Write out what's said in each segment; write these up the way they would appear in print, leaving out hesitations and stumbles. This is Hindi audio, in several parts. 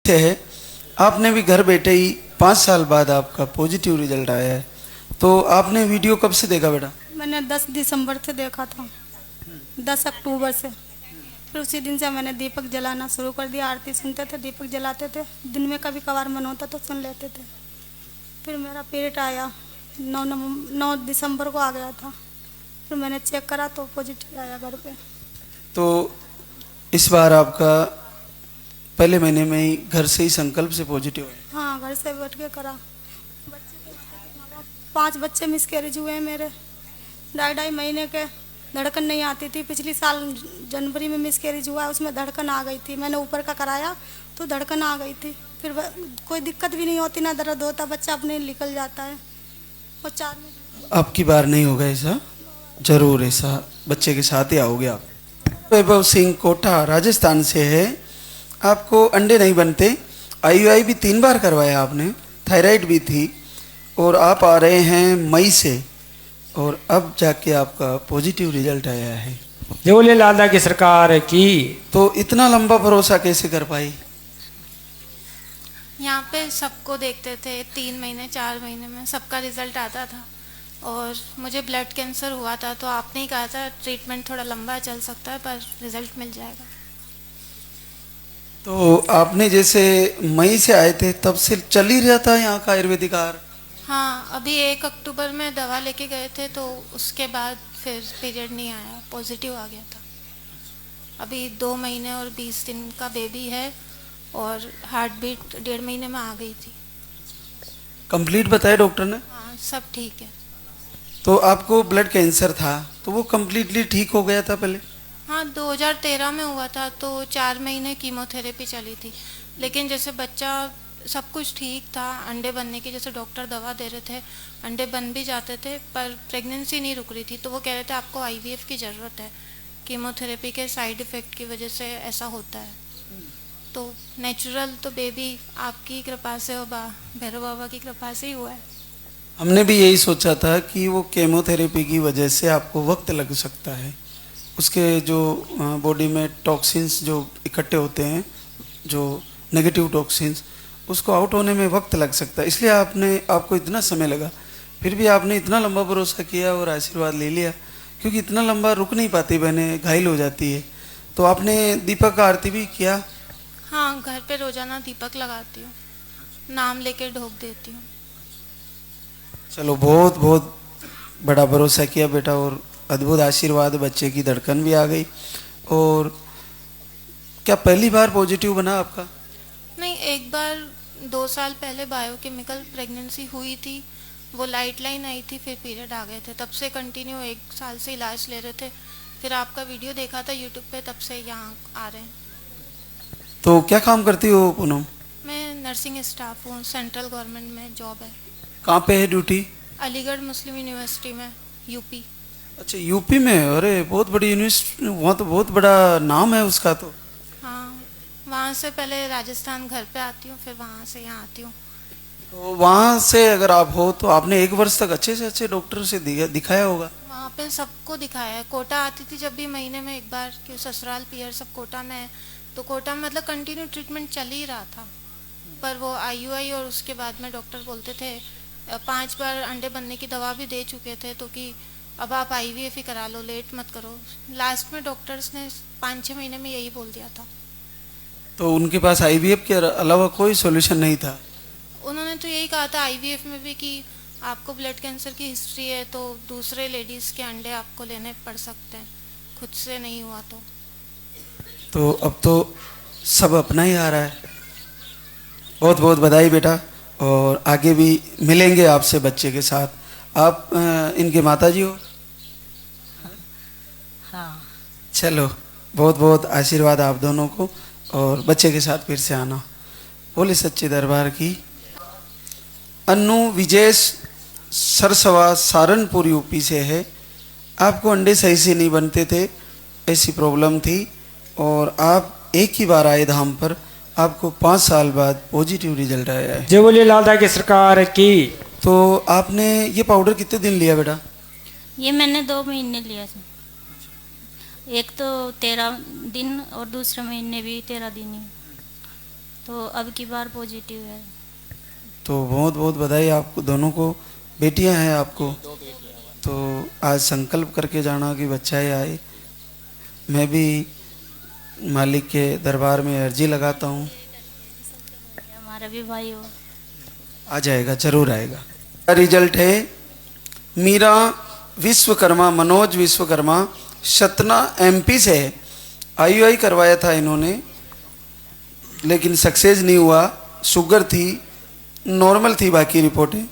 है आपने भी घर बैठे ही 5 साल बाद आपका पॉजिटिव रिजल्ट आया है, तो आपने वीडियो कब से देखा बेटा? मैंने 10 दिसंबर से देखा था, 10 अक्टूबर से। फिर उसी दिन से मैंने दीपक जलाना शुरू कर दिया। आरती सुनते थे, दीपक जलाते थे, दिन में कभी कभार मन होता तो सुन लेते थे। फिर मेरा पीरियड आया, 9 दिसंबर को आ गया था। फिर मैंने चेक करा तो पॉजिटिव आया घर पे। तो इस बार आपका पहले महीने में ही घर से ही संकल्प से पॉजिटिव है? हाँ, घर से बैठ के करा। बच्चे 5 बच्चे मिसकैरेज हुए हैं मेरे, 2.5 महीने के। धड़कन नहीं आती थी। पिछली साल जनवरी में मिसकैरेज हुआ, उसमें धड़कन आ गई थी। मैंने ऊपर का कराया तो धड़कन आ गई थी। फिर कोई दिक्कत भी नहीं होती, ना दर्द होता, बच्चा अपने निकल जाता है। और 4 में आपकी बार नहीं होगा ऐसा, जरूर ऐसा बच्चे के साथ ही आओगे आप। वैभव सिंह कोटा राजस्थान से है। आपको अंडे नहीं बनते, IUI भी 3 बार करवाया आपने, थायराइड भी थी, और आप आ रहे हैं मई से, और अब जाके आपका पॉजिटिव रिजल्ट आया है। जय बोले लाला की सरकार की। तो इतना लंबा भरोसा कैसे कर पाई? यहाँ पे सबको देखते थे, 3 महीने 4 महीने में सबका रिजल्ट आता था। और मुझे ब्लड कैंसर हुआ था, तो आपने ही कहा था ट्रीटमेंट थोड़ा लंबा चल सकता है पर रिजल्ट मिल जाएगा। तो आपने जैसे मई से आए थे तब से चल ही रहा था यहाँ का आयुर्वेदिक आहार? हाँ, अभी 1 अक्टूबर में दवा लेके गए थे, तो उसके बाद फिर पीरियड नहीं आया, पॉजिटिव आ गया था। अभी 2 महीने और 20 दिन का बेबी है, और हार्ट बीट 1.5 महीने में आ गई थी। कंप्लीट बताया डॉक्टर ने? हाँ, सब ठीक है। तो आपको ब्लड कैंसर था, तो वो कम्प्लीटली ठीक हो गया था पहले? हाँ, 2013 में हुआ था, तो 4 महीने कीमोथेरेपी चली थी। लेकिन जैसे बच्चा, सब कुछ ठीक था, अंडे बनने की जैसे डॉक्टर दवा दे रहे थे, अंडे बन भी जाते थे, पर प्रेगनेंसी नहीं रुक रही थी। तो वो कह रहे थे आपको IVF की ज़रूरत है, कीमोथेरेपी के साइड इफ़ेक्ट की वजह से ऐसा होता है। तो नेचुरल तो बेबी आपकी कृपा से और भैरव बाबा की कृपा से ही हुआ है। हमने भी यही सोचा था कि वो केमोथेरेपी की वजह से आपको वक्त लग सकता है, उसके जो बॉडी में टॉक्सिन्स जो इकट्ठे होते हैं, जो नेगेटिव टॉक्सिन्स, उसको आउट होने में वक्त लग सकता है, इसलिए आपको इतना समय लगा। फिर भी आपने इतना लंबा भरोसा किया और आशीर्वाद ले लिया, क्योंकि इतना लंबा रुक नहीं पाती बहनें, घायल हो जाती है। तो आपने दीपक का आरती भी किया? हाँ, घर पे रोजाना दीपक लगाती हूँ, नाम लेके ढोक देती हूँ। चलो, बहुत बहुत बड़ा भरोसा किया बेटा, और अद्भुत आशीर्वाद, बच्चे की धड़कन भी आ गई। और क्या पहली बार पॉजिटिव बना आपका? नहीं, एक बार 2 साल पहले बायोकेमिकल प्रेगनेंसी हुई थी, वो लाइट लाइन आई थी, फिर पीरियड आ गए थे। तब से कंटिन्यू 1 साल से इलाज ले रहे थे। फिर आपका वीडियो देखा था यूट्यूब पे, तब से यहाँ आ रहे हैं। तो क्या काम करती हो पूनम? मैं नर्सिंग स्टाफ हूँ, सेंट्रल गवर्नमेंट में जॉब है। कहाँ पे है ड्यूटी? अलीगढ़ मुस्लिम यूनिवर्सिटी में, यूपी। अच्छा, यूपी में? अरे बहुत बड़ी यूनिवर्सिटी, वहाँ तो बहुत बड़ा नाम है उसका तो। हाँ, वहाँ से पहले राजस्थान घर पे आती हूँ, फिर वहाँ से यहाँ आती हूँ। तो वहाँ से अगर आप हो तो आपने 1 वर्ष तक अच्छे से अच्छे डॉक्टर से दिखाया होगा? वहाँ पे सबको दिखाया है। कोटा आती थी जब भी, महीने में 1 बार, कि ससुराल पियर सब कोटा में है, तो कोटा में मतलब कंटिन्यू ट्रीटमेंट चल ही रहा था। पर वो IUI, और उसके बाद में डॉक्टर बोलते थे 5 बार अंडे बनने की दवा भी दे चुके थे, तो कि अब आप IVF ही करा लो, लेट मत करो। लास्ट में डॉक्टर्स ने 5-6 महीने में यही बोल दिया था। तो उनके पास IVF के अलावा कोई सॉल्यूशन नहीं था? उन्होंने तो यही कहा था IVF में भी कि आपको ब्लड कैंसर की हिस्ट्री है, तो दूसरे लेडीज़ के अंडे आपको लेने पड़ सकते हैं, खुद से नहीं हुआ तो। तो अब तो सब अपना ही आ रहा है। बहुत बहुत बधाई बेटा, और आगे भी मिलेंगे आपसे बच्चे के साथ। आप इनके माताजी हो? हाँ। चलो, बहुत बहुत आशीर्वाद आप दोनों को, और बच्चे के साथ फिर से आना। बोले सच्चे दरबार की। अन्नू विजेश सरसवा सहारनपुर यूपी से है। आपको अंडे सही से नहीं बनते थे, ऐसी प्रॉब्लम थी, और आप एक ही बार आए धाम पर, आपको 5 साल बाद पॉजिटिव रिजल्ट आया है। जय बोले लाला की सरकार की। तो आपने ये पाउडर कितने दिन लिया बेटा? ये मैंने 2 महीने लिया था। एक तो 13 दिन और दूसरे महीने भी 13 दिन ही। तो अब की बार पॉजिटिव है। तो बहुत बहुत बधाई आपको दोनों को। बेटियां हैं आपको? तो आज संकल्प करके जाना कि बच्चा ही आए। मैं भी मालिक के दरबार में अर्जी लगाता हूँ। हमारा भी भाई हो। आ जाएगा, जरूर आएगा। रिजल्ट है मीरा विश्वकर्मा, मनोज विश्वकर्मा, सतना एमपी से है। आईयूआई करवाया था इन्होंने, लेकिन सक्सेस नहीं हुआ। शुगर थी, नॉर्मल थी बाकी रिपोर्टें।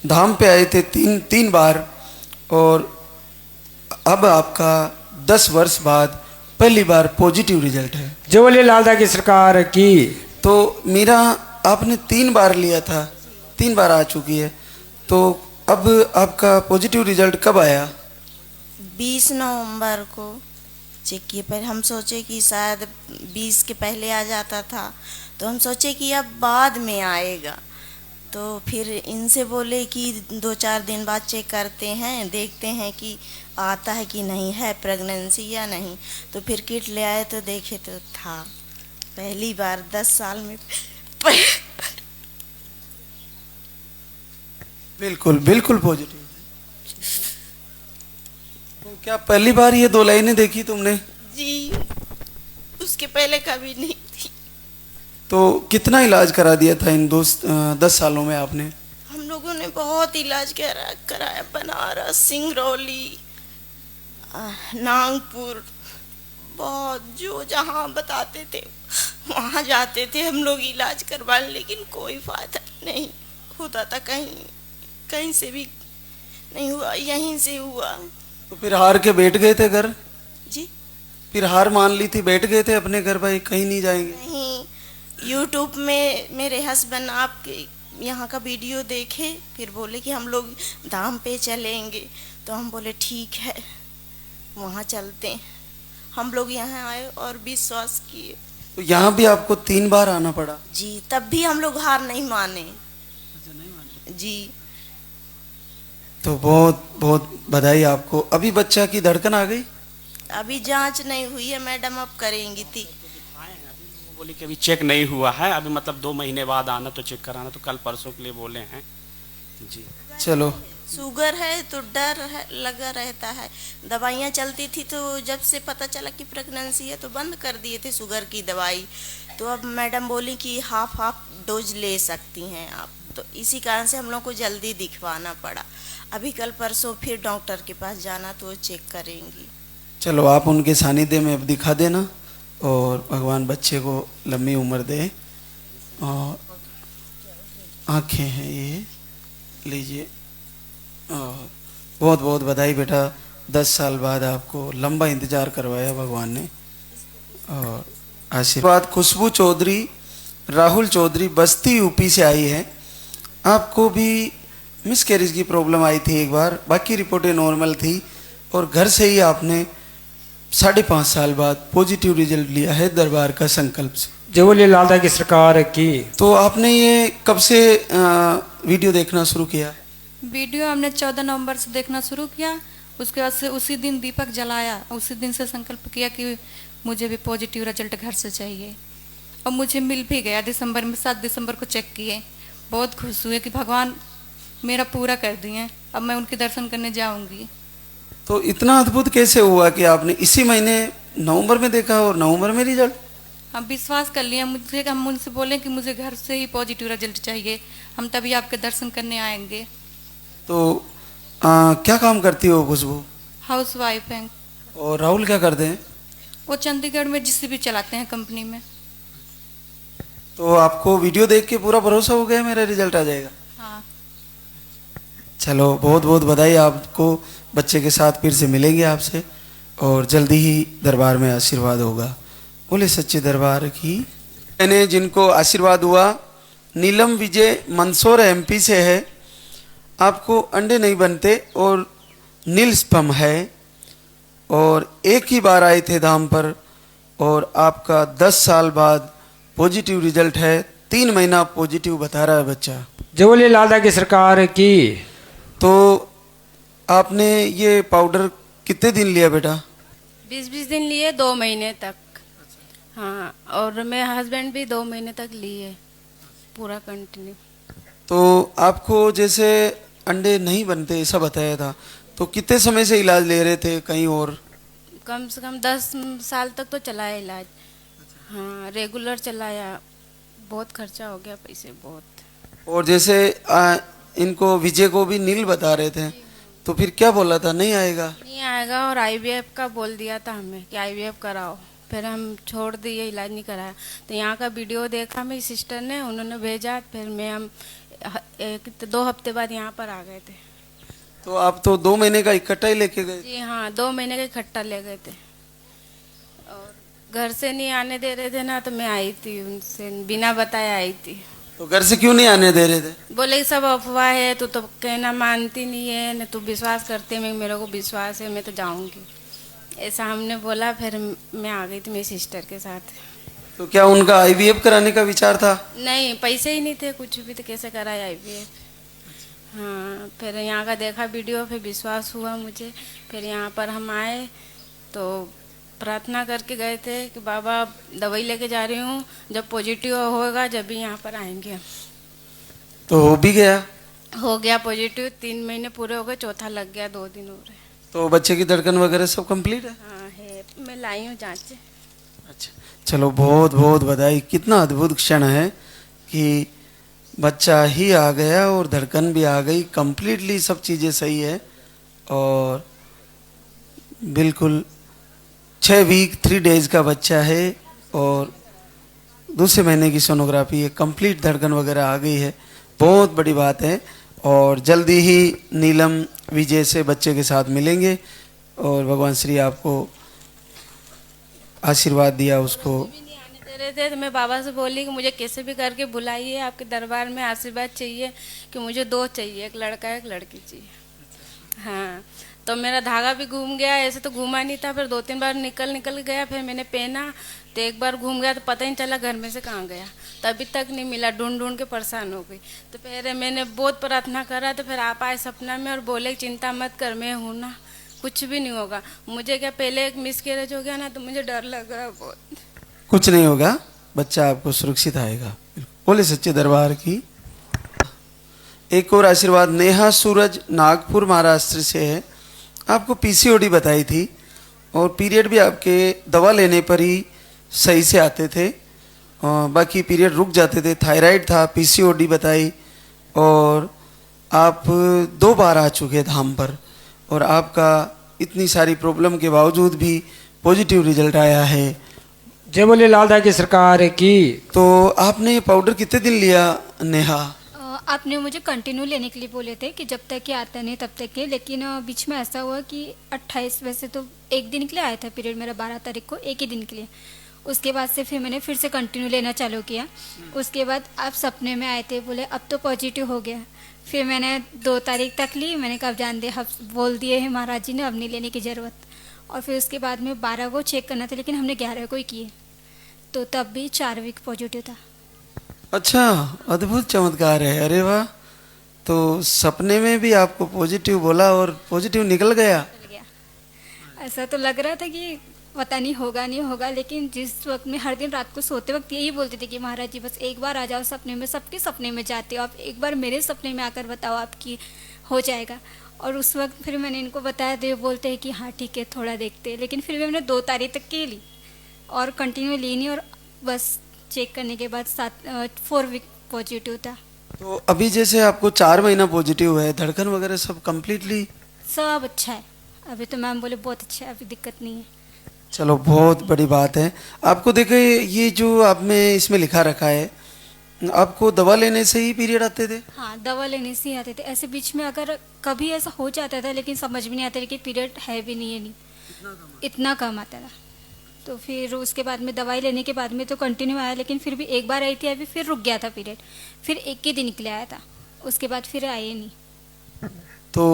धाम पे आए थे तीन बार, और अब आपका 10 वर्ष बाद पहली बार पॉजिटिव रिजल्ट है। जो बोले लालदा की सरकार की। तो मीरा आपने 3 बार लिया था, 3 बार आ चुकी है, तो अब आपका पॉजिटिव रिजल्ट कब आया? 20 नवंबर को चेक किए। पहले हम सोचे कि शायद 20 के पहले आ जाता था, तो हम सोचे कि अब बाद में आएगा। तो फिर इनसे बोले कि 2-4 दिन बाद चेक करते हैं, देखते हैं कि आता है कि नहीं है प्रेगनेंसी या नहीं। तो फिर किट ले आए तो देखे तो था। पहली बार 10 साल में बिल्कुल बिल्कुल पॉजिटिव। तो क्या पहली बार ये 2 लाइनें देखी तुमने? जी, उसके पहले कभी नहीं थी। तो कितना इलाज करा दिया था इन 10 सालों में आपने? हम लोगों ने बहुत इलाज कराया, बनारस, सिंगरौली, नागपुर, बहुत जो जहाँ बताते थे वहाँ जाते थे हम लोग इलाज करवाने, लेकिन कोई फायदा नहीं होता था। कहीं से भी नहीं हुआ, यहीं से हुआ। तो फिर हार के बैठ गए थे घर? जी फिर हार मान ली थी, बैठ गए थे अपने घर, भाई कहीं नहीं जाएंगे? नहीं, यूट्यूब में मेरे हस्बैंड आपके यहाँ का वीडियो देखे, फिर बोले कि हम लोग धाम पे चलेंगे। तो हम बोले ठीक है, वहाँ चलते हैं। हम लोग यहाँ आए और विश्वास किए। तो यहाँ भी आपको 3 बार आना पड़ा? जी, तब भी हम लोग हार नहीं माने। जी, तो बहुत बहुत बधाई आपको। अभी बच्चा की धड़कन आ गई? अभी जांच नहीं हुई है मैडम, अब करेंगी थी। बोली कि अभी चेक नहीं हुआ है, अभी मतलब 2 महीने बाद आना तो चेक कराना, तो कल परसों के लिए बोले हैं जी। चलो, शुगर है तो डर है, लगा रहता है। दवाइयाँ चलती थी, तो जब से पता चला कि प्रेगनेंसी है तो बंद कर दिए थे शुगर की दवाई। तो अब मैडम बोली कि हाफ डोज ले सकती हैं आप, तो इसी कारण से हम लोग को जल्दी दिखवाना पड़ा। अभी कल परसों फिर डॉक्टर के पास जाना, तो वो चेक करेंगी। चलो आप उनके सानिध्य में अब दिखा देना, और भगवान बच्चे को लंबी उम्र दे। और आँखें हैं ये, लीजिए। और बहुत बहुत बधाई बेटा, 10 साल बाद आपको लंबा इंतज़ार करवाया भगवान ने। और आशीर्वाद। खुशबू चौधरी, राहुल चौधरी, बस्ती यूपी से आई है। आपको भी मिसकैरेज की प्रॉब्लम आई थी एक बार, बाकी रिपोर्टें नॉर्मल थी, और घर से ही आपने 5.5 साल बाद पॉजिटिव रिजल्ट लिया है दरबार का संकल्प से। जो बोले लालदा की सरकार की। तो आपने ये कब से वीडियो देखना शुरू किया? वीडियो हमने 14 नवंबर से देखना शुरू किया। उसके बाद से उसी दिन दीपक जलाया, उसी दिन से संकल्प किया कि मुझे भी पॉजिटिव रिजल्ट घर से चाहिए, और मुझे मिल भी गया। दिसंबर में 7 दिसंबर को चेक किए। बहुत खुश हुए कि भगवान मेरा पूरा कर दिए, अब मैं उनके दर्शन करने जाऊंगी। तो इतना अद्भुत कैसे हुआ कि आपने इसी महीने नवंबर में देखा और नवंबर में रिजल्ट? हम विश्वास कर लिए, मुझे हम उनसे बोले कि मुझे घर से ही पॉजिटिव रिजल्ट चाहिए, हम तभी आपके दर्शन करने आएंगे। तो क्या काम करती हो खुशबू? हाउस वाइफ हैं। और राहुल क्या करते हैं? वो चंडीगढ़ में JCB चलाते हैं कंपनी में। तो आपको वीडियो देख के पूरा भरोसा हो गया मेरा रिजल्ट आ जाएगा? हाँ। चलो बहुत बहुत बधाई आपको। बच्चे के साथ फिर से मिलेंगे आपसे, और जल्दी ही दरबार में आशीर्वाद होगा। बोले सच्चे दरबार की। मैंने जिनको आशीर्वाद हुआ, नीलम विजय मंदसौर MP से है। आपको अंडे नहीं बनते और नील स्पर्म है, और एक ही बार आए थे धाम पर, और आपका 10 साल बाद पॉजिटिव रिजल्ट है। 3 महीना पॉजिटिव बता रहा है बच्चा। जो बोले लालदा की सरकार की। तो आपने ये पाउडर कितने दिन लिया बेटा? 20-20 दिन लिए, 2 महीने तक। हाँ, और मेरे हस्बैंड भी 2 महीने तक लिए पूरा कंटिन्यू। तो आपको जैसे अंडे नहीं बनते ऐसा बताया था, तो कितने समय से इलाज ले रहे थे कहीं और? कम से कम 10 साल तक तो चलाया इलाज। हाँ, रेगुलर चलाया, बहुत खर्चा हो गया, पैसे बहुत। और जैसे इनको विजय को भी नील बता रहे थे, तो फिर क्या बोला था, नहीं आएगा? नहीं आएगा, और आईवीएफ का बोल दिया था हमें कि आईवीएफ कराओ। फिर हम छोड़ दिए, इलाज नहीं कराया। तो यहाँ का वीडियो देखा मेरी सिस्टर ने, उन्होंने भेजा, फिर हम 2 हफ्ते बाद यहाँ पर आ गए थे। तो आप तो 2 महीने का इकट्ठा ही लेके गए? जी हाँ, 2 महीने का इकट्ठा ले गए थे, और घर से नहीं आने दे रहे थे ना, तो मैं आई थी, उनसे बिना बताए आई थी। तो घर से क्यों नहीं आने दे रहे थे? बोले कि सब अफवाह है, तू तो कहना मानती नहीं है न, तू विश्वास करते, मैं मेरे को विश्वास है, मैं तो जाऊंगी, ऐसा हमने बोला। फिर मैं आ गई थी मेरी सिस्टर के साथ। तो क्या उनका आईवीएफ कराने का विचार था? नहीं, पैसे ही नहीं थे कुछ भी, तो कैसे कराया आईवीएफ। हाँ, फिर यहाँ का देखा वीडियो, फिर विश्वास हुआ मुझे। फिर यहाँ पर हम आए तो प्रार्थना करके गए थे कि बाबा दवाई लेके जा रही हूँ, जब पॉजिटिव होगा जब भी यहाँ पर आएंगे हम। तो हो भी गया? हो गया पॉजिटिव, 3 महीने पूरे हो गए, चौथा लग गया, 2 दिन हो रहे। तो बच्चे की धड़कन वगैरह सब कंप्लीट है? हाँ है, मैं लाई हूँ जांच। अच्छा, चलो बहुत बहुत बधाई। कितना अद्भुत क्षण है कि बच्चा ही आ गया और धड़कन भी आ गई, कंप्लीटली सब चीज़ें सही है, और बिल्कुल 6 वीक 3 डेज का बच्चा है, और दूसरे महीने की सोनोग्राफी है, कंप्लीट धड़कन वगैरह आ गई है, बहुत बड़ी बात है। और जल्दी ही नीलम विजय से बच्चे के साथ मिलेंगे, और भगवान श्री आपको आशीर्वाद दिया उसको। नहीं आने दे रहे थे, तो मैं बाबा से बोली कि मुझे कैसे भी करके बुलाइए, आपके दरबार में आशीर्वाद चाहिए, कि मुझे 2 चाहिए, एक लड़का एक लड़की चाहिए। हाँ, तो मेरा धागा भी घूम गया, ऐसे तो घूमा नहीं था, फिर 2-3 बार निकल गया, फिर मैंने पहना तो एक बार घूम गया, तो पता ही नहीं चला घर में से कहाँ गया, तो अभी तक नहीं मिला, ढूंढ के परेशान हो गई। तो फिर मैंने बहुत प्रार्थना करा, तो फिर आप आए सपना में और बोले चिंता मत कर, मैं हूँ ना, कुछ भी नहीं होगा। मुझे क्या पहले एक मिसकैरेज हो गया ना, तो मुझे डर लग रहा है बहुत। कुछ नहीं होगा, बच्चा आपको सुरक्षित आएगा। बोले सच्चे दरबार की। एक और आशीर्वाद नेहा सूरज नागपुर महाराष्ट्र से है। आपको पीसीओडी बताई थी, और पीरियड भी आपके दवा लेने पर ही सही से आते थे, बाकी पीरियड रुक जाते थे। थायराइड था, पीसीओडी बताई, और आप 2 बार आ चुके धाम पर, और आपका इतनी सारी प्रॉब्लम के बावजूद भी पॉजिटिव रिजल्ट आया है। जय बोले लालदा की सरकार की। तो आपने ये पाउडर कितने दिन लिया नेहा? आपने मुझे कंटिन्यू लेने के लिए बोले थे कि जब तक कि आता नहीं तब तक के, लेकिन बीच में ऐसा हुआ कि 28 वैसे तो 1 दिन के लिए आया था पीरियड मेरा, 12 तारीख को, 1 ही दिन के लिए। उसके बाद से फिर मैंने फिर से कंटिन्यू लेना चालू किया। उसके बाद आप सपने में आए थे, बोले अब तो पॉजिटिव हो गया। फिर मैंने 2 तारीख तक ली, मैंने कहा जान दे, बोल दिए हैं महाराज जी ने, अब नहीं लेने की ज़रूरत। और फिर उसके बाद में 12 को चेक करना था, लेकिन हमने 11 को ही किए, तो तब भी 4 वीक पॉजिटिव था। अच्छा, अद्भुत चमत्कार है। अरे वाह, तो सपने में भी आपको पॉजिटिव बोला और पॉजिटिव निकल गया? ऐसा तो लग रहा था कि पता नहीं होगा नहीं होगा, लेकिन जिस वक्त में हर दिन रात को सोते वक्त यही बोलते थे कि महाराज जी बस एक बार आ जाओ सपने में, सबके सपने में जाते हो आप, एक बार मेरे सपने में आकर बताओ आपकी हो जाएगा। और उस वक्त फिर मैंने इनको बताया, तो ये बोलते हैं कि हाँ ठीक है थोड़ा देखते हैं, लेकिन फिर भी मैंने 2 तारीख तक के ली और कंटिन्यू ली नहीं, और बस चेक करने के बाद 4 वीक पॉजिटिव था। तो अभी जैसे आपको 4 महीना पॉजिटिव है, धड़कन वगैरह सब कम्प्लीटली सब अच्छा है, अभी तो मैम बोले बहुत अच्छा है, अभी दिक्कत नहीं है। चलो बहुत बड़ी बात है। आपको देखिए, ये जो आप में इसमें लिखा रखा है, आपको दवा लेने से ही पीरियड आते थे? हाँ, दवा लेने से ही आते थे। ऐसे बीच में अगर कभी ऐसा हो जाता था, लेकिन समझ में नहीं आता था कि पीरियड है भी नहीं है, नहीं इतना कम आता था। तो फिर उसके बाद में दवाई लेने के बाद में तो कंटिन्यू आया, लेकिन फिर भी एक बार आई थी, अभी फिर रुक गया था पीरियड, फिर 1 ही दिन निकले आया था, उसके बाद फिर आए नहीं। तो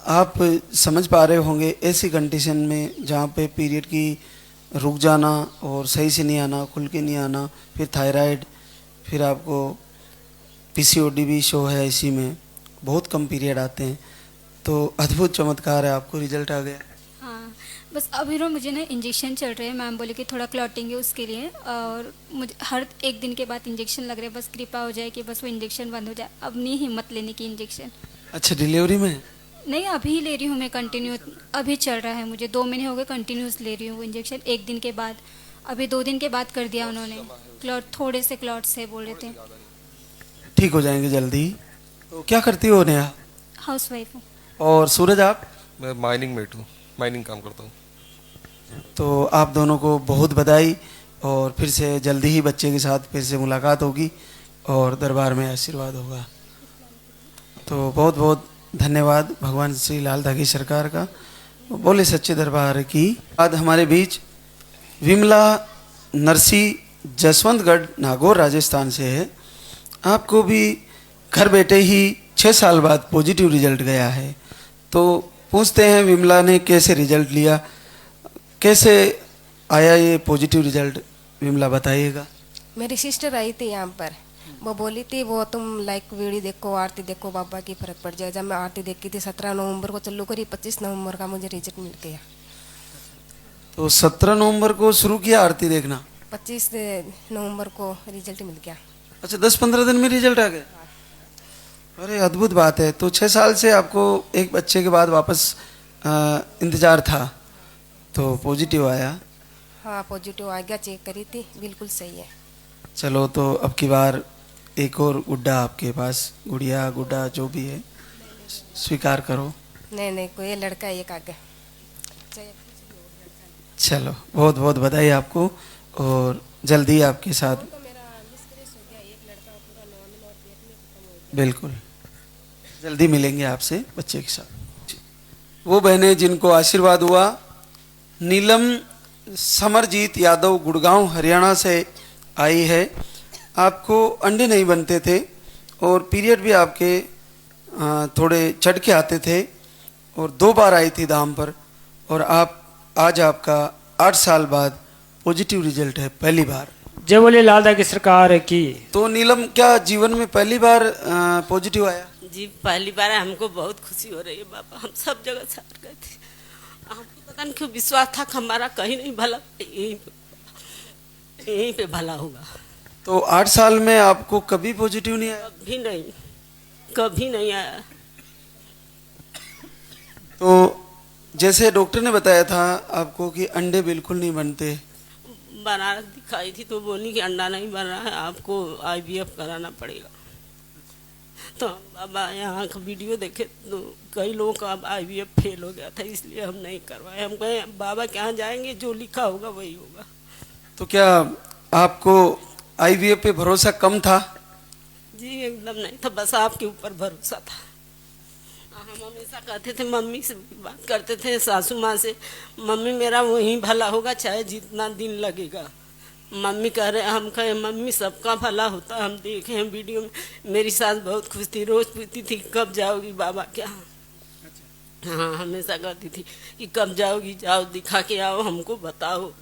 आप समझ पा रहे होंगे ऐसी कंडीशन में जहाँ पे पीरियड की रुक जाना और सही से नहीं आना, खुल के नहीं आना, फिर थायराइड, फिर आपको पीसीओडी भी शो है, इसी में बहुत कम पीरियड आते हैं। तो अद्भुत चमत्कार है, आपको रिजल्ट आ गया। हाँ, बस अभी ना मुझे ना इंजेक्शन चल रहे हैं, मैम बोले कि थोड़ा क्लॉटिंग है उसके लिए, और मुझे हर एक दिन के बाद इंजेक्शन लग रहे हैं, बस कृपा हो जाए कि बस वो इंजेक्शन बंद हो जाए, अब नहीं हिम्मत लेने की इंजेक्शन। अच्छा, डिलीवरी में? नहीं, अभी ले रही हूँ मैं कंटिन्यू, अभी चल रहा है मुझे, 2 महीने हो गए कंटिन्यूस ले रही हूँ वो इंजेक्शन, 1 दिन के बाद, अभी 2 दिन के बाद कर दिया उन्होंने, क्लॉट थोड़े से क्लॉट्स है बोल रहे थे। ठीक हो जाएंगे जल्दी। तो क्या करती हो नेहा? हाउस वाइफ हूँ। और सूरज आप? मैं माइनिंग मेट हूँ, माइनिंग काम करता हूँ। तो आप दोनों को बहुत बधाई, और फिर से जल्दी ही बच्चे के साथ फिर से मुलाकात होगी और दरबार में आशीर्वाद होगा। तो बहुत बहुत धन्यवाद भगवान श्री लाल धागी सरकार का। बोले सच्चे दरबार की। आज हमारे बीच विमला नरसी जसवंतगढ़ नागौर राजस्थान से है। आपको भी घर बैठे ही 6 साल बाद पॉजिटिव रिजल्ट गया है, तो पूछते हैं विमला ने कैसे रिजल्ट लिया, कैसे आया ये पॉजिटिव रिजल्ट, विमला बताइएगा। मेरी सिस्टर आई थी यहाँ पर, वो बोली थी वो तुम लाइक वीडियो देखो, आरती देखो, बाबा की फर्क पड़ जाए। जब मैं आरती देखी थी 17 नवंबर को चालू करी, 25 नवंबर का मुझे रिजल्ट मिल गया। तो 17 नवंबर को शुरू किया आरती देखना, 25 नवंबर को रिजल्ट मिल गया। अच्छा, 10-15 दिन में रिजल्ट आ गया। अरे अद्भुत बात है। तो 6 साल से आपको एक बच्चे के बाद वापस इंतजार था, तो पॉजिटिव आया। हाँ, पॉजिटिव आ गया, चेक करी थी, बिल्कुल सही है। चलो, तो अब की बार एक और गुड्डा आपके पास, गुड़िया गुड्डा जो भी है, स्वीकार करो। नहीं, कोई लड़का एक आ गया। चलो, बहुत बहुत बधाई आपको, और जल्दी आपके साथ बिल्कुल जल्दी मिलेंगे आपसे बच्चे के साथ। वो बहनें जिनको आशीर्वाद हुआ, नीलम समरजीत यादव गुड़गांव हरियाणा से आई है। आपको अंडे नहीं बनते थे और पीरियड भी आपके थोड़े चढ़ के आते थे, और 2 बार आई थी दाम पर, और आज आपका 8 साल बाद पॉजिटिव रिजल्ट है, पहली बार। जय बोले लाल धागी सरकार की। तो नीलम, क्या जीवन में पहली बार पॉजिटिव आया? जी, पहली बार हमको बहुत खुशी हो रही है बाबा। हम सब जगह से हार गए थे, हमको पता नहीं क्यों विश्वास था कि हमारा कहीं नहीं भला, यहीं पे भला होगा। तो 8 साल में आपको कभी पॉजिटिव नहीं आया? कभी नहीं आया। तो जैसे डॉक्टर ने बताया था आपको कि अंडे बिल्कुल नहीं बनते, बनारस दिखाई थी तो बोली कि अंडा नहीं बन रहा है, आपको IVF कराना पड़ेगा। तो अब यहाँ का वीडियो देखे तो कई लोगों का अब IVF फेल हो गया था, इसलिए हम नहीं करवाए। हम कहे बाबा के यहाँ जाएंगे, जो लिखा होगा वही होगा। तो क्या आपको IVF पे भरोसा कम था? जी एकदम नहीं था, बस आपके ऊपर भरोसा था। हम हमेशा कहते थे, मम्मी से बात करते थे, सासू माँ से, मम्मी मेरा वहीं भला होगा चाहे जितना दिन लगेगा। मम्मी कह रहे, हम कहे मम्मी सबका भला होता। हम देखे हैं वीडियो में, मेरी सास बहुत खुश थी, रोज पूछती थी कब जाओगी बाबा के यहाँ। हाँ, हमेशा कहती थी कि कब जाओगी, जाओ दिखा के आओ, हमको बताओ।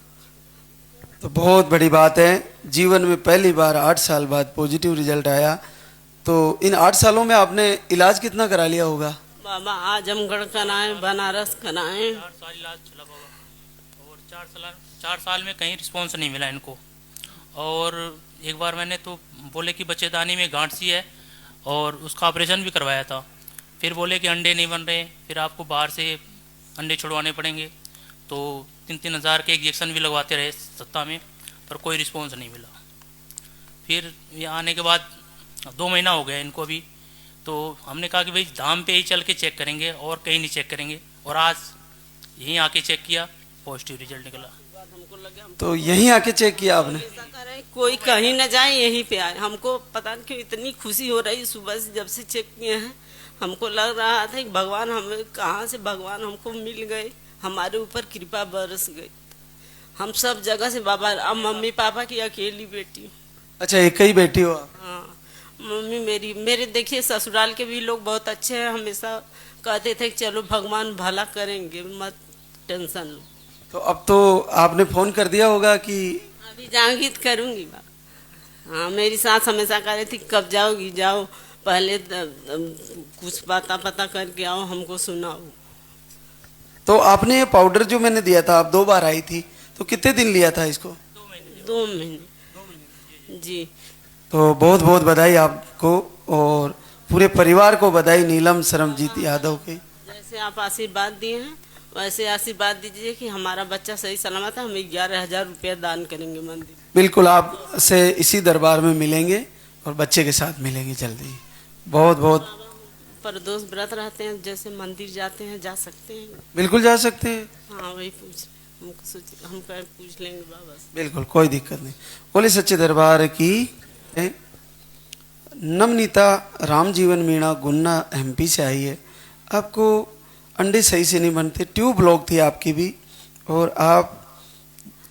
तो बहुत बड़ी बात है, जीवन में पहली बार 8 साल बाद पॉजिटिव रिजल्ट आया। तो इन 8 सालों में आपने इलाज कितना करा लिया होगा? बाबा आजमगढ़ कराए, बनारस कराए। 4 साल इलाज चला बाबा, और 4 साल में कहीं रिस्पॉन्स नहीं मिला इनको। और एक बार मैंने तो बोले कि बच्चेदानी में गांठ सी है, और उसका ऑपरेशन भी करवाया था। फिर बोले कि अंडे नहीं बन रहे, फिर आपको बाहर से अंडे छुड़वाने पड़ेंगे। तो 3-3 हज़ार के इंजेक्शन भी लगवाते रहे सप्ताह में, पर कोई रिस्पॉन्स नहीं मिला। फिर यहाँ आने के बाद 2 महीना हो गया इनको भी। तो हमने कहा कि भाई धाम पे ही चल के चेक करेंगे और कहीं नहीं चेक करेंगे, और आज यहीं आके चेक किया, पॉजिटिव रिजल्ट निकला। तो यहीं आके चेक किया आपने? कोई कहीं न जाए, यहीं पे आए। हमको पता नहीं क्यों इतनी खुशी हो रही, सुबह से जब से चेक किए हैं हमको लग रहा था कि भगवान हमें कहाँ से भगवान हमको मिल गए, हमारे ऊपर कृपा बरस गई। हम सब जगह से बाबा, अब मम्मी पापा की अकेली बेटी हूँ। अच्छा, एक ही बेटी हो? हाँ, मम्मी मेरे देखिए ससुराल के भी लोग बहुत अच्छे हैं, हमेशा कहते थे कि चलो भगवान भला करेंगे, मत टेंशन लो। तो अब तो आपने फोन कर दिया होगा कि अभी जाऊंगी तो करूंगी बात। हाँ, मेरी सास हमेशा कह रही थी कब जाओगी, जाओ पहले कुछ पता करके आओ, हमको सुनाओ। तो आपने ये पाउडर जो मैंने दिया था, आप 2 बार आई थी, तो कितने दिन लिया था इसको? 2 महीने जी। तो बहुत बहुत बधाई आपको और पूरे परिवार को बधाई नीलम सरमजीत यादव के। जैसे आप आशीर्वाद दिए हैं वैसे आशीर्वाद दीजिए कि हमारा बच्चा सही सलामत है। हम 11,000 रुपया दान करेंगे मंदिर। बिल्कुल, आपसे इसी दरबार में मिलेंगे और बच्चे के साथ मिलेंगे जल्दी। बहुत बहुत प्रदोष व्रत रहते हैं, जैसे मंदिर जाते हैं, जा सकते हैं? बिल्कुल जा सकते हैं। हाँ वही पूछ हम पूछ लेंगे बाबा से। बिल्कुल कोई दिक्कत नहीं। बोले सच्चे दरबार की। नवनीता रामजीवन मीणा गुन्ना MP से आई है। आपको अंडे सही से नहीं बनते, ट्यूब ब्लॉक थी आपकी भी, और आप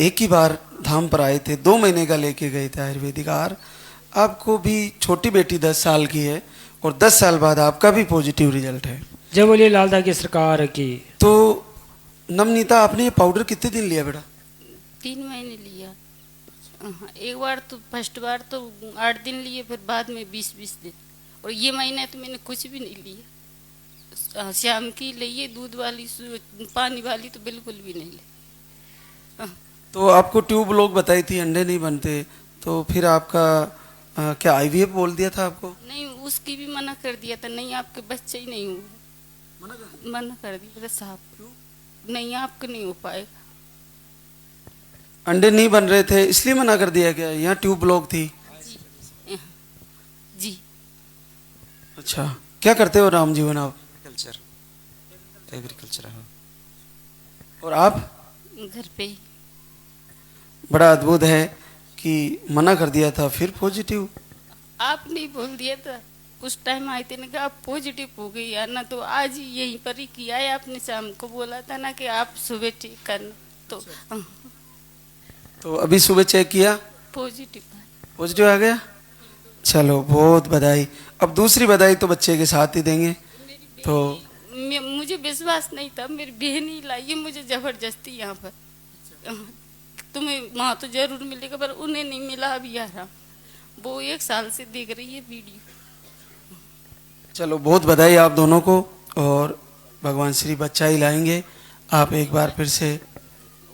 एक ही बार धाम पर आए थे, 2 महीने का लेके गए थे आयुर्वेदिक आहार। आपको भी छोटी बेटी 10 साल की है और 10 साल बाद आपका भी पॉजिटिव रिजल्ट है। जय बोलिए लालदा की सरकार की। तो नवनीता, आपने ये पाउडर कितने दिन लिया बेटा? 3 महीने लिया। एक बार तो फर्स्ट बार तो 8 दिन लिए, फिर बाद में 20-20 दिन, और ये महीने तो मैंने कुछ भी नहीं लिया। शाम की लिए दूध वाली, पानी वाली तो बिल्कुल भी नहीं ली। तो आपको ट्यूब लोग बताई थी अंडे नहीं बनते, तो फिर आपका क्या IVF बोल दिया था आपको? नहीं, उसकी भी मना कर दिया था, नहीं आपके बच्चे ही नहीं हुआ, मना कर दिया था साहब। क्यों? नहीं आपके नहीं हो पाएगा। अंडे नहीं बन रहे थे इसलिए मना कर दिया गया? यहाँ ट्यूब ब्लॉक थी? जी। अच्छा, क्या करते हो रामजीवन आप? एग्रीकल्चर। हाँ। और आप? घर पे ही। बड़ा अद्भुत है कि मना कर दिया था फिर पॉजिटिव। आप नहीं बोल दिया था उस टाइम आए थे ना कि आप पॉजिटिव हो गई है ना, तो आज ही यहीं पर ही किया है। आपने शाम को बोला था ना कि आप सुबह चेक करना, तो अभी सुबह चेक किया, पॉजिटिव आ गया। चलो बहुत बधाई। अब दूसरी बधाई तो बच्चे के साथ ही देंगे। तो मुझे विश्वास नहीं था, मेरी बहन ही लाई मुझे जबरदस्ती यहाँ पर। तुम्हें वहाँ तो जरूर मिलेगा, पर उन्हें नहीं मिला। अभी आ रहा, वो 1 साल से देख रही है वीडियो। चलो बहुत बधाई आप दोनों को, और भगवान श्री बच्चा ही लाएंगे। आप एक बार फिर से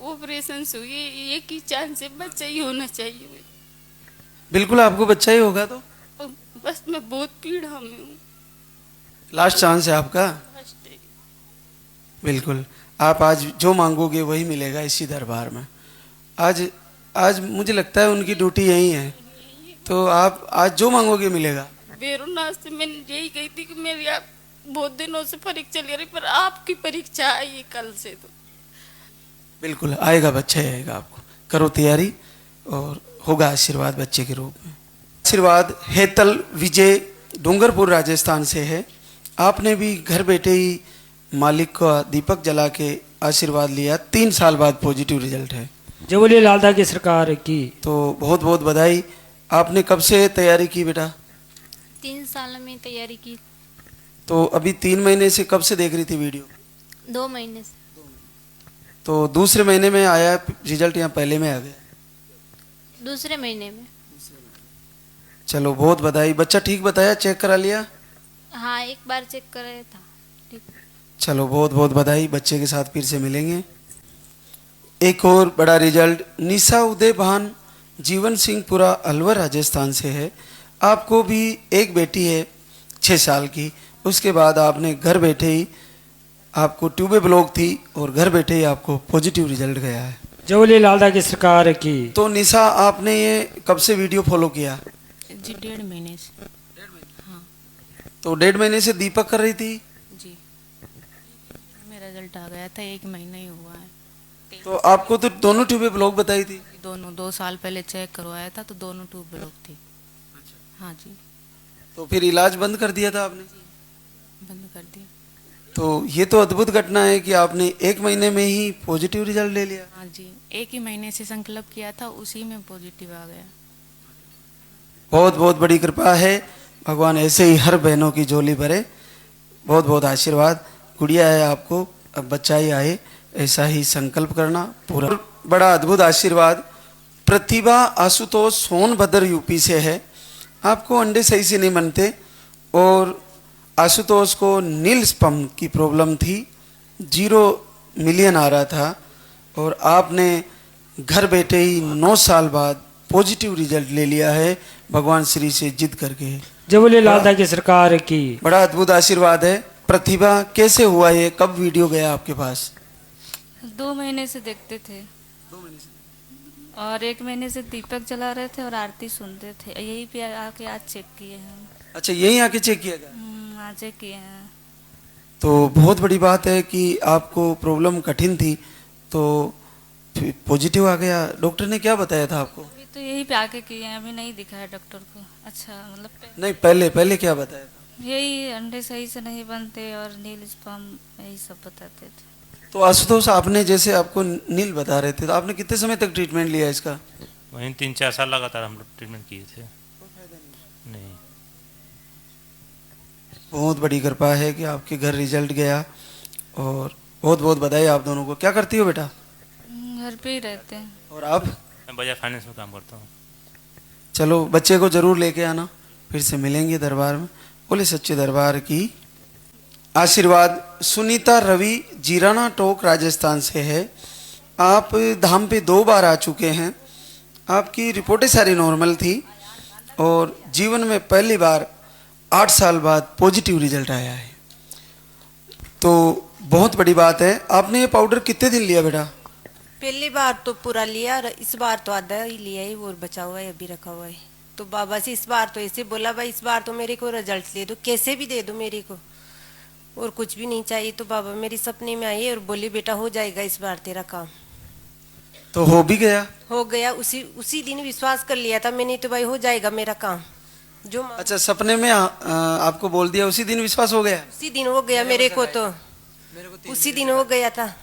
ऑपरेशन हुई, एक ही चांस से बच्चा ही होना चाहिए। बिल्कुल आपको बच्चा ही होगा। तो बस मैं बहुत पीड़ा में हूँ। लास्ट चांस है आपका। बिल्कुल, आप आज जो मांगोगे वही मिलेगा इसी दरबार में। आज मुझे लगता है उनकी ड्यूटी यही है, तो आप आज जो मांगोगे मिलेगा। बेरोनास से मैंने यही कही थी कि मेरी आप बहुत दिनों से परीक्षा ले रही, पर आपकी परीक्षा आई कल से। तो बिल्कुल आएगा, बच्चा ही आएगा। आपको करो तैयारी और होगा आशीर्वाद बच्चे के रूप में। आशीर्वाद हेतल विजय डूंगरपुर राजस्थान से है। आपने भी घर बैठे ही मालिक का दीपक जला के आशीर्वाद लिया, 3 साल बाद पॉजिटिव रिजल्ट है। जय बोलिए लालदा की सरकार की। तो बहुत बहुत बधाई। आपने कब से तैयारी की बेटा? 3 साल में तैयारी की। तो अभी 3 महीने से कब से देख रही थी वीडियो? 2 महीने से। तो दूसरे महीने में आया रिजल्ट या पहले में आ गया? दूसरे महीने में। चलो बहुत बधाई। बच्चा ठीक बताया, चेक करा लिया? हाँ, एक बार चेक कराया था। ठीक। चलो बहुत बहुत बधाई। बच्चे के साथ फिर से मिलेंगे। एक और बड़ा रिजल्ट निशा उदय भान जीवन सिंहपुरा अलवर राजस्थान से है। आपको भी एक बेटी है 6 साल की। उसके बाद आपने घर बैठे ही, आपको ट्यूबे ब्लॉक थी और घर बैठे ही आपको पॉजिटिव रिजल्ट गया है। जय बोलिए लालदा की सरकार की। तो निशा, आपने ये कब से वीडियो फॉलो किया? जी 1.5 महीने से। हाँ। तो 1.5 महीने से दीपक कर रही थी? जी, मेरा रिजल्ट आ गया था, 1 महीना ही हुआ है। तो आपको तो दोनों ट्यूबे ब्लॉक बताई थी? दोनों 2 साल पहले चेक करवाया था तो दोनों ट्यूब ब्लॉक थी। हाँ जी। तो फिर इलाज बंद कर दिया था आपने? बंद कर दिया। तो ये तो अद्भुत घटना है कि आपने 1 महीने में ही पॉजिटिव रिजल्ट ले लिया। हाँ जी, 1 ही महीने से संकल्प किया था, उसी में पॉजिटिव आ गया। बहुत बहुत बड़ी कृपा है। भगवान ऐसे ही हर बहनों की झोली भरे। बहुत बहुत आशीर्वाद। गुड़िया है आपको, अब बच्चा ही आए, ऐसा ही संकल्प करना पूरा। बड़ा अद्भुत आशीर्वाद प्रतिभा आशुतोष सोनभद्र यूपी से है। आपको अंडे सही से नहीं बनते और आशुतोष को नील स्पम की प्रॉब्लम थी। 0 मिलियन आ रहा था और आपने घर बैठे ही 9 साल बाद पॉजिटिव रिजल्ट ले लिया है भगवान श्री से जिद करके। जय बोले लालदा की सरकार की। बड़ा अद्भुत आशीर्वाद है। प्रतिभा, कैसे हुआ ये, कब वीडियो गया आपके पास? 2 महीने से देखते थे और 1 महीने से दीपक जला रहे थे और आरती सुनते थे। यही पे आके आज चेक किए हम। अच्छा, यहीं आके चेक किया गया? आज चेक किए हैं। तो बहुत बड़ी बात है कि आपको प्रॉब्लम कठिन थी तो पॉजिटिव आ गया। डॉक्टर ने क्या बताया था आपको? अभी तो यही पे आके किए हैं, अभी नहीं दिखाया डॉक्टर को। अच्छा, मतलब नहीं, पहले क्या बताया था? यही अंडे सही से नहीं बनते और नील स्पर्म यही सब बताते थे। तो आशुतोष, आपने जैसे आपको नील बता रहे थे तो आपने कितने समय तक ट्रीटमेंट लिया इसका? वहीं 3-4 साल लगातार हम लोग ट्रीटमेंट किए थे। नहीं, बहुत बड़ी कृपा है कि आपके घर रिजल्ट गया और बहुत बहुत बधाई आप दोनों को। क्या करती हो बेटा? घर पे ही रहते हैं। और आप? मैं बजाज फाइनेंस में काम करता हूँ। चलो, बच्चे को जरूर लेके आना, फिर से मिलेंगे दरबार में। बोले सच्चे दरबार की आशीर्वाद। सुनीता रवि जीराना टोक राजस्थान से है। आप धाम पे 2 बार आ चुके हैं। आपकी रिपोर्टें सारी नॉर्मल थी और जीवन में पहली बार 8 साल बाद पॉजिटिव रिजल्ट आया है, तो बहुत बड़ी बात है। आपने ये पाउडर कितने दिन लिया बेटा? पहली बार तो पूरा लिया और इस बार तो आधा ही लिया है, वो बचा हुआ है, अभी रखा हुआ है। तो बाबा से इस बार तो ऐसे बोला, भाई इस बार तो मेरे को रिजल्ट दे दो, कैसे भी दे दो मेरे को, और कुछ भी नहीं चाहिए। तो बाबा मेरी सपने में आई और बोली बेटा हो जाएगा इस बार तेरा काम। तो हो भी गया? हो गया। उसी दिन विश्वास कर लिया था मैंने, तो भाई हो जाएगा मेरा काम जो। अच्छा, सपने में आपको बोल दिया, उसी दिन विश्वास हो गया? उसी दिन हो गया मेरे को, तो उसी दिन हो गया था।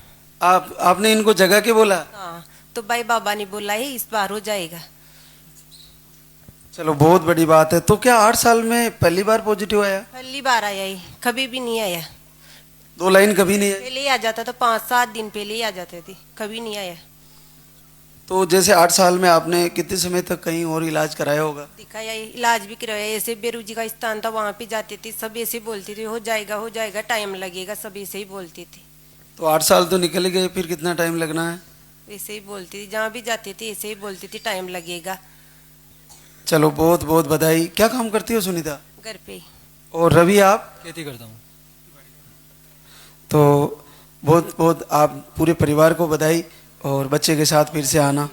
आपने इनको जगह के बोला? हाँ, तो भाई बाबा ने बोला है इस बार हो जाएगा। चलो, बहुत बड़ी बात है। तो क्या 8 साल में पहली बार पॉजिटिव आया? पहली बार आया ही, कभी भी नहीं आया। 2 लाइन कभी नहीं आई? पहले ही आ जाता था, 5-7 दिन पहले ही आ जाते थे, कभी नहीं आया। तो जैसे 8 साल में आपने कितने समय तक कहीं और इलाज कराया होगा? दिखाया, इलाज भी करवाया। ऐसे बेरूजी का स्थान था, वहाँ पे जाते थे, सब ऐसे बोलते थे हो जाएगा टाइम लगेगा, सब ऐसे ही बोलते थे। तो 8 साल तो निकल गए, फिर कितना टाइम लगना है? ऐसे ही बोलती थी, जहाँ भी जाते थे ऐसे ही बोलती थी टाइम लगेगा। चलो, बहुत बहुत बधाई। क्या काम करती हो सुनीता? घर पे। और रवि, आप? खेती करता हूँ। तो बहुत बहुत आप पूरे परिवार को बधाई और बच्चे के साथ फिर से आना।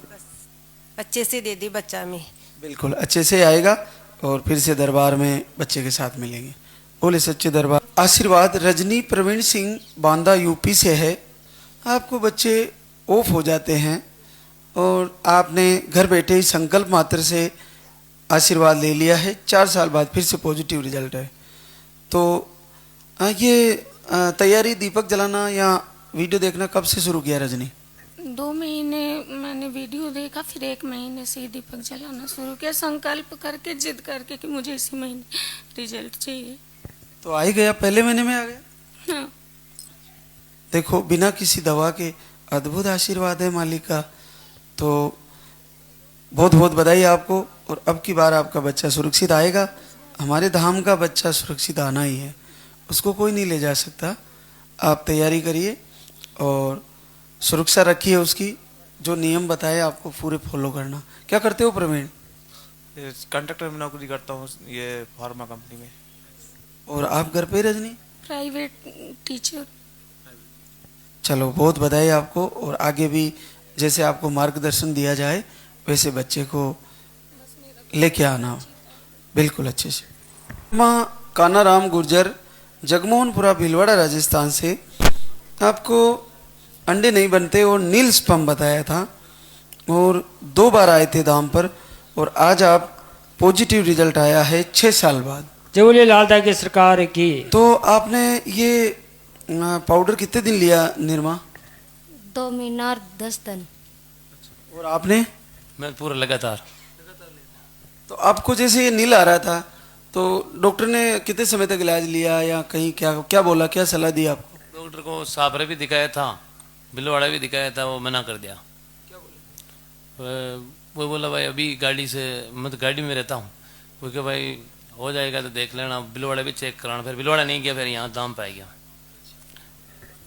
अच्छे से दे दी बच्चा में। बिल्कुल अच्छे से आएगा और फिर से दरबार में बच्चे के साथ मिलेंगे। बोले सच्चे दरबार। आशीर्वाद। रजनी प्रवीण सिंह बांदा यूपी से है। आपको बच्चे ऑफ हो जाते हैं और आपने घर बैठे ही संकल्प मात्र से आशीर्वाद ले लिया है। 4 साल बाद फिर से पॉजिटिव रिजल्ट है। तो ये तैयारी दीपक जलाना या वीडियो देखना कब से शुरू किया रजनी? 2 महीने मैंने वीडियो देखा, फिर 1 महीने से ही दीपक जलाना शुरू किया, संकल्प करके, जिद करके कि मुझे इसी महीने रिजल्ट चाहिए। तो आ ही गया, पहले महीने में आ गया। हाँ। देखो, बिना किसी दवा के अद्भुत आशीर्वाद है मालिक का। तो बहुत बहुत बधाई आपको। और अब की बार आपका बच्चा सुरक्षित आएगा। हमारे धाम का बच्चा सुरक्षित आना ही है, उसको कोई नहीं ले जा सकता। आप तैयारी करिए और सुरक्षा रखिए उसकी। जो नियम बताए आपको पूरे फॉलो करना। क्या करते हो प्रवीण? कंडक्टर में नौकरी करता हूँ, ये फार्मा कंपनी में। और आप घर पे रजनी? Private teacher. चलो, बहुत बधाई आपको। और आगे भी जैसे आपको मार्गदर्शन दिया जाए वैसे बच्चे को लेके आना बिल्कुल अच्छे से। माँ कानाराम गुर्जर जगमोहनपुरा भीलवाड़ा राजस्थान से। आपको अंडे नहीं बनते और नील स्पर्म बताया था और 2 बार आए थे दाम पर और आज आप पॉजिटिव रिजल्ट आया है 6 साल बाद। जय बोले लालदा की सरकार की। तो आपने ये पाउडर कितने दिन लिया निर्मा? 2 महीना और 10 दिन। और आपने? मैं पूरा लगातार। तो आपको जैसे ये नील आ रहा था तो डॉक्टर ने कितने समय तक इलाज लिया या कहीं क्या बोला, क्या सलाह दी आपको? डॉक्टर को साबरे भी दिखाया था, बिलवाड़ा भी दिखाया था, वो मना कर दिया। क्या बोले? वो बोला भाई अभी गाड़ी से, मैं तो गाड़ी में रहता हूँ, वो क्या भाई हो जाएगा तो देख लेना। बिलवाड़ा भी चेक कराना, फिर बिलवाड़ा नहीं गया, फिर यहाँ दाम पाए गया।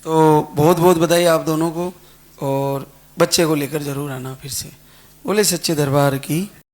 तो बहुत बहुत बधाई आप दोनों को, और बच्चे को लेकर जरूर आना फिर से। बोले सच्चे दरबार की